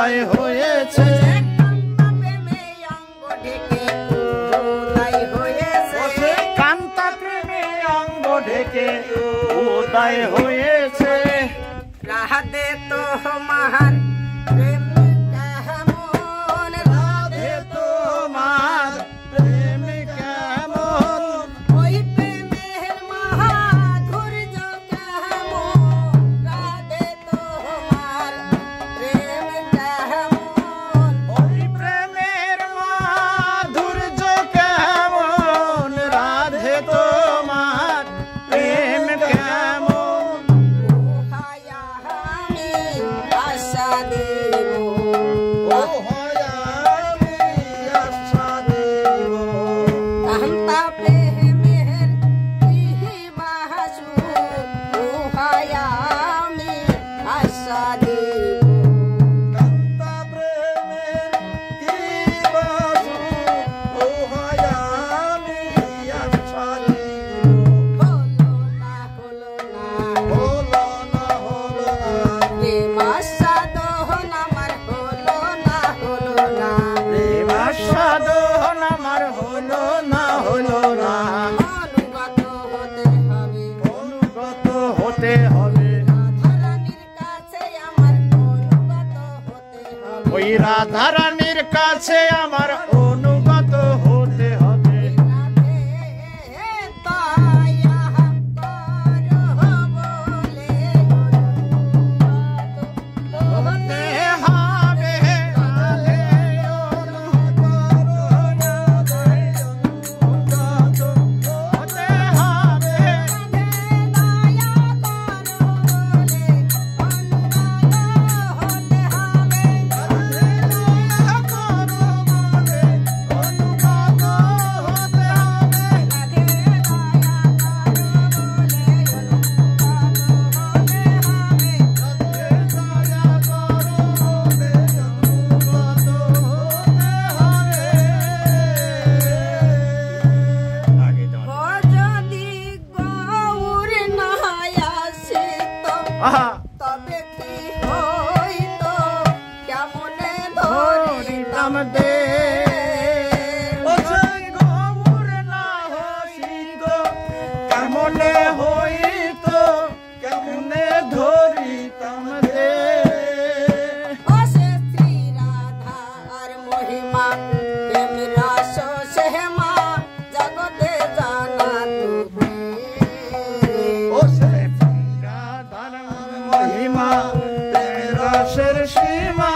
উদয় হয়েছে কান্তা প্রেমে অঙ্গ ঢেকে উদয় হয়েছে রাধে তোমার প্রেম কেমন রাধে তোমার প্রেম কেমন ওই প্রেমের মাধুর্য কেমন রাধে তোমার প্রেম কেমন ওই প্রেমের মাধুর্য কেমন রাধে তোমার প্রেম কেমন হায়ামি আশা দেব ও হয়ামি আশা দেব কান্তা প্রেমের বাসু হায়ামি আশা দেব কান্তা প্রেমের কি বাসু ও হয়ামি আশা দেব হলো না হলো না হলো না হলো না প্রেম আশা দহন আমার হলো না হলো না প্রেম সাধন আমার হলো না হলো না অনুগত হতে হবে অনুগত হতে হবে রাধারানীর কাছে আমার অনুগত হতে হবে ওই রাধা রানীর কাছে আমার অনুগত হতে হবে রাধে দয়া করো বলে অনুগত হতে হবে রাধে অনুগত হতে হবে আহা তবে কি হইতো কেমনে ধরিতাম ধরিতাম দে ও সেই গৌর না হইত কেমনে হইত কেমনে ধরিতাম দে ও সে শ্রী রাধার মহিমা প্রেম রস সেমা জগতে জানা তুমি ও সে রাধার মহিমা রসের সীমা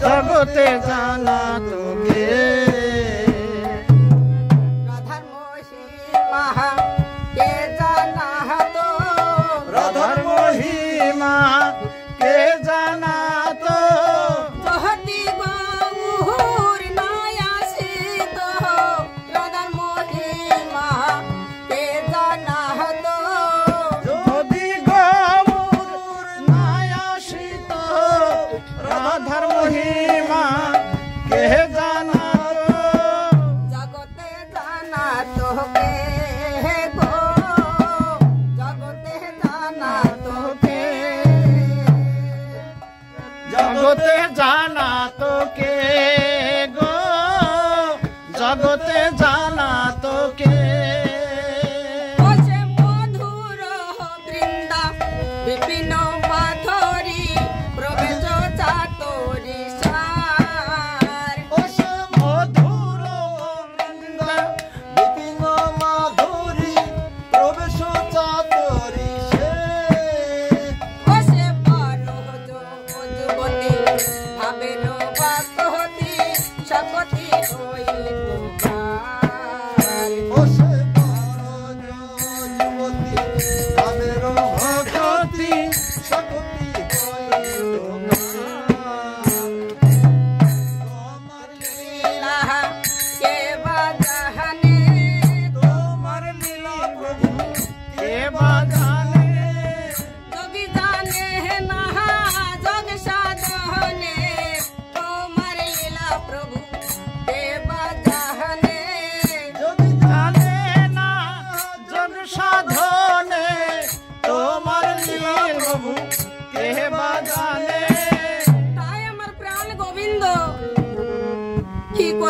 জগতে জানা তোকে রাধার মহিমা কে জানা তো রাধার মহিমা কে জানা তো জহতি গৌর নায়াসিত রাধার মহিমা কে জানা তো যদি গৌর নাই আসিত রাধার মহিমা কে জানা তো জগতে জানা তোকে গো জগতে জানা তোকে জগতে জানা তোকে গো জগতে জানা তোকে ও সে মধুর বৃন্দা বিপিন মাধুরী প্রবেশ চাতরি সার ও সে মধুর বৃন্দ বিপিন মাধুরী প্রবেশ চাতরি সে ও সে পারো যুবতী ভাবের বাসহতি সকতি হইল ও সে পারজ যুবতী তাদের ভক্তি শক্তি হইল তোমার লীলা কে বাজানে তোমার লীলা প্রভু কে বাজানে যোগী জানে না যোগ সাধনে ও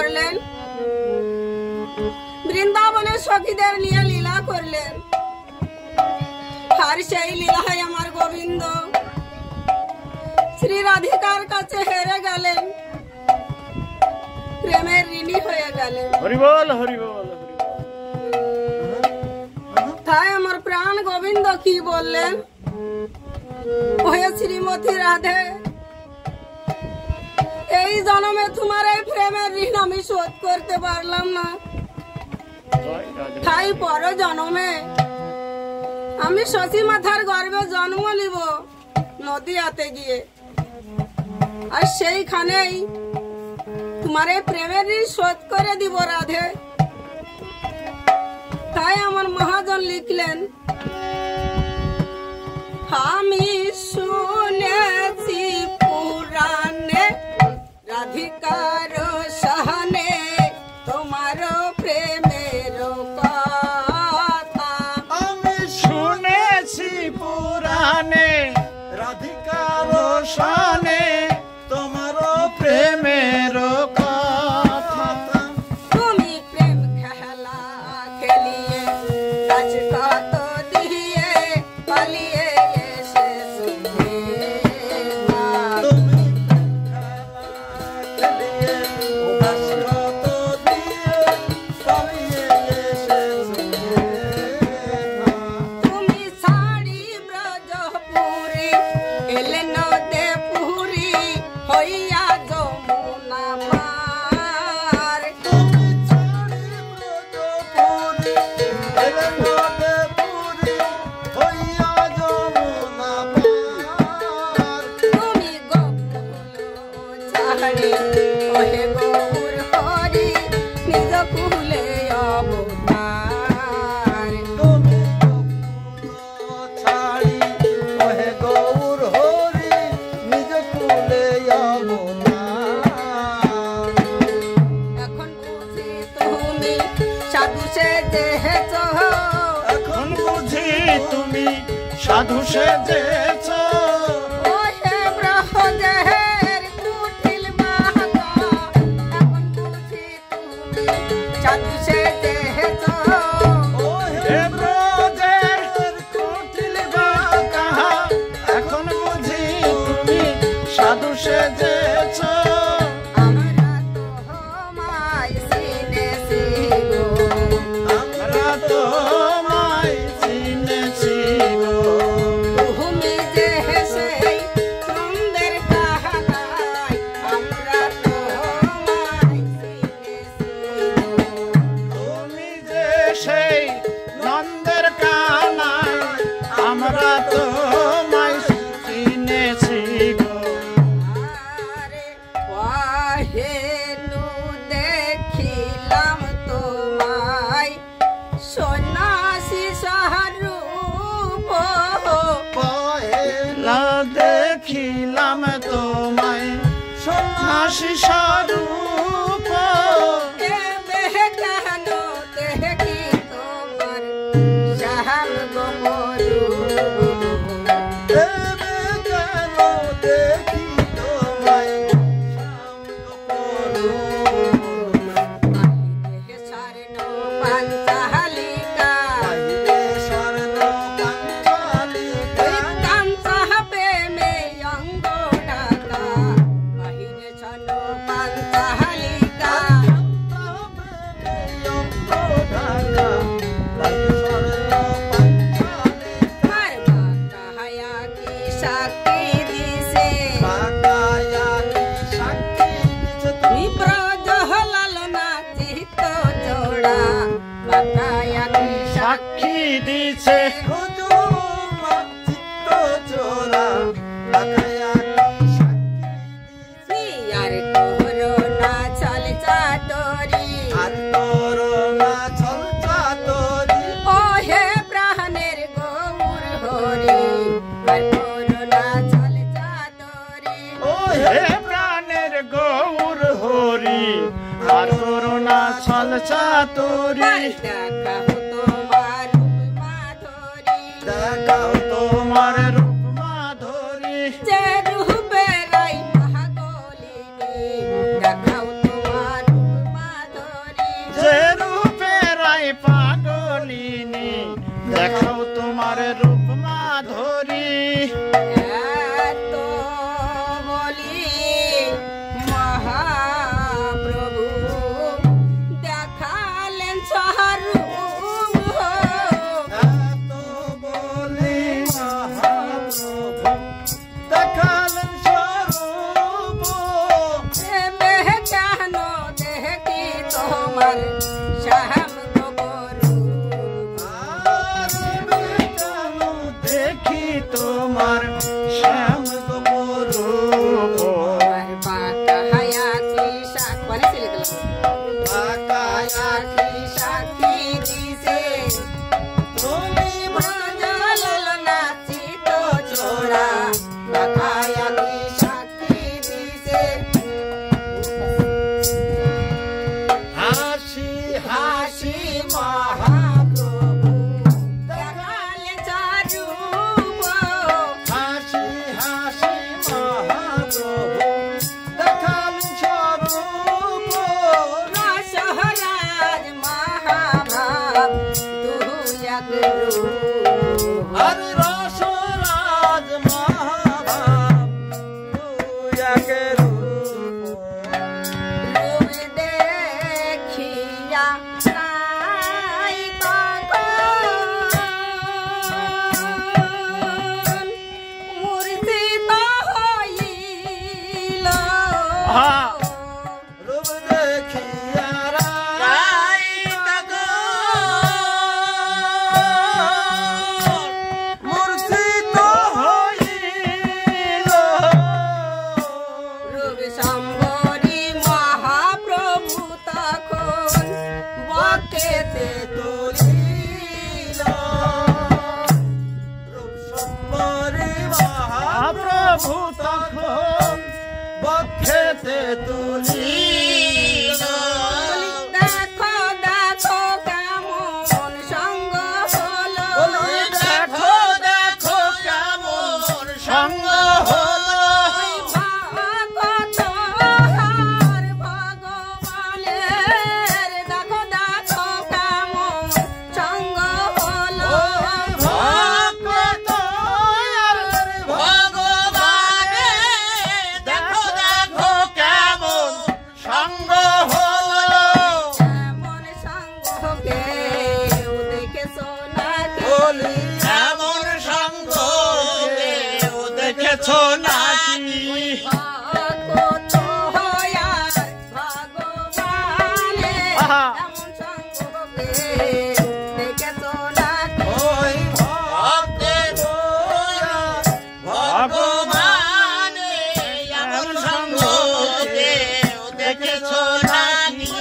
করলেন, বৃন্দাবনের সখীদের নিয়ে লীলা করলেন। আর সেই লীলায় আমার গোবিন্দ শ্রী রাধিকার কাছে হেরে গেলেন, প্রেমের ঋণী হয়ে গেলেন। হরি বল, হরি বল, হরি বল। তাই আমার প্রাণ গোবিন্দ কি বললেন, ওহে শ্রীমতী রাধে, এই জন্মে তোমার এই প্রেমের ঋণ আমি শোধ করতে পারলাম না। জয় রাধে। তাই পর জন্মে আমি শশী মাথার গর্ভে জন্ম নিব নদিয়াতে গিয়ে, আর সেইখানেই তোমার এই প্রেমের ঋণ শোধ করে দিব রাধে। তাই আমার মহাজন লিখলেন, আমি শুনেছি পুরাণে রাধিকার সহনে তোমার প্রেমের কথা। আমি শুনেছি পুরাণে রাধিকার শানে তোমার প্রেমের কথা। তুমি প্রেম খেলা খেলিয়ে গাছ কত দিয়ে পালিয়ে এসেছিলে মা। তুমি খেলিয়ে বাসরত দিয়ে পালিয়ে এসেছিলে মা। তুমি ছাড়ি ব্রজপুরী এলে নদে পুরী হইয়া যমুনা পার। তুমি ছাড়ি ব্রজপুরী এলে নদে পুরী হইয়া যমুনা পার। তুমি গোকুল ছাড়ি ওহে গৌর হরি নিজ কুলে অবতার। তুমি গোকুল ছাড়ি ওহে গৌর হরি নিজ কুলে অবতার। এখন বুঝি তুমি সাধু সেজেছ, এখন বুঝি তুমি সাধু সেজেছ। ওহে ব্রহ্মদেহের কুটিল বাহকা। এখন বুঝি তুমি সাধু সেজেছ, হে ব্রজের কুটিল বাঁকা, এখন বুঝি তুমি সাধু সেজেছ। আমরা তোমায় চিনেছি গো, আমরা তোমায় চিনেছি গো। তুমি যে সেই নন্দের কাহানায়, আমরা তোমায় চিনেছি গো। তুমি যে সেই নন্দের কানায়, আমরা তোমায় চিনেছি গো। আরে ওয়াহেনু দেখিলাম তোমায় সন্ন্যাসী স্বরূপ। পয়লা দেখিলাম তোমায় সন্ন্যাসী স্বরূপ। এবে কেন দেখি তোমার শ্যাম গোমরূপ। এবে কেন দেখি তোমায় শ্যাম গোপরূপ। বাহিরে স্বর্ণ পাঞ্চালিকা, বাহিরে স্বর্ণ পাঞ্চালিকা, ওই কাঞ্চা প্রেমে অঙ্গ ঢাকা। বাহিরে স্বর্ণ পাঞ্চালিকা, মার বাঁকা হায়া কি সাক্ষী দিছে। বিব্রজ হলাল না চিত্ত জোড়া, বাঁকায়া কি সাক্ষী দিছে সাক্ষী। আর করোনা চল চাতরি, ও হে প্রাণের গৌর হরি। আর করোনা চল চাতরি, হে প্রাণের গৌর হরি, আর করুণা ছল চাতুরি। দেখাও তোমার রূপ মাধুরী, দেখাও তোমার রূপ মাধুরী। যে রূপে রাই মহাগলিনী। দেখাও তোমার রূপ তোমার শ্যাম গরু দেখি তোমার শ্যাম গরু বাঁকা হায়াতি শাক মানে চলে গেলাম সাক্ষী দিছে তুমি ভজল নাচিত ছোড়া বাঁকায়াতি সাক্ষী দিছে হাসি হাসি মহাপ্রভু দেখালে চারুপ হাসি হাসি মহাপ্রভু দেখাল স্বরূপ রসহরাজ মহাভাব দুয়াক রূপ আরে রসরাজ মহাভাব তুয়াকে রূপ রূপ দেখিয়া নাই তখন মূর্ছিত হইল আহা। রূপ দেখিয়া রাই মূর্ছিত হইল রূপ সম্বরী মহাপ্রভু তখন বকেতে তুলিল রূপ সম্বরী মহাপ্রভু তখন বক্ষেতে তুলিল দেখো দেখো কেমন সঙ্গ হলো বলি দেখো দেখো কেমন সঙ্গ হলো ভগত হার ভগবানের দেখো দেখো কেমন সঙ্গ হলো ভক্ত আর ভগবানে দেখো দেখো কেমন সঙ্গ হলো এমন সঙ্গ কেউ দেখেছো নাকি বলি এমন সঙ্গ কেউ দেখেছো নাকি ভগত হয়ার ভগবানের আহা। এমন সঙ্গ কেউ দেখেছো নাকি ওই ভক্তের ভগবানে এমন সঙ্গ কেউ দেখেছো নাকি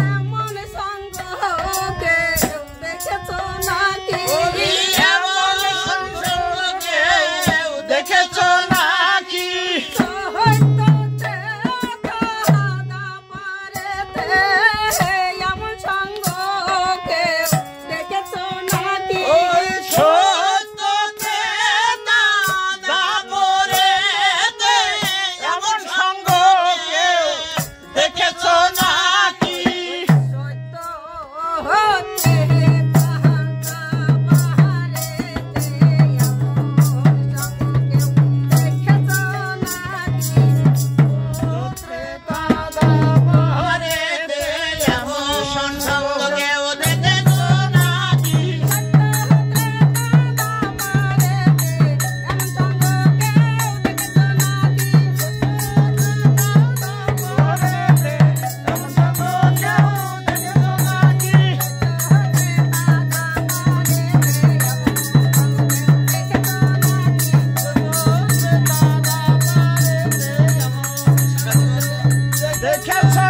এমন সঙ্গ কেউ দেখেছো নাকি বলি এমন সঙ্গ কেউ দেখেছো নাকি সত্যতে দাদা পারেতে এমন সঙ্গ কেউ দেখেছো নাকি ওই সত্যতে দাদা পরেতে এমন সঙ্গ কেউ দেখেছো নাকি সত্য হতে তাহাকা বাহারেতে এমন সঙ্গ কেউ দেখেছো নাকি সত্যতে দাদা পরেতে এমন সঙ্গ কেউ দেখেছো নাকি দেখেছো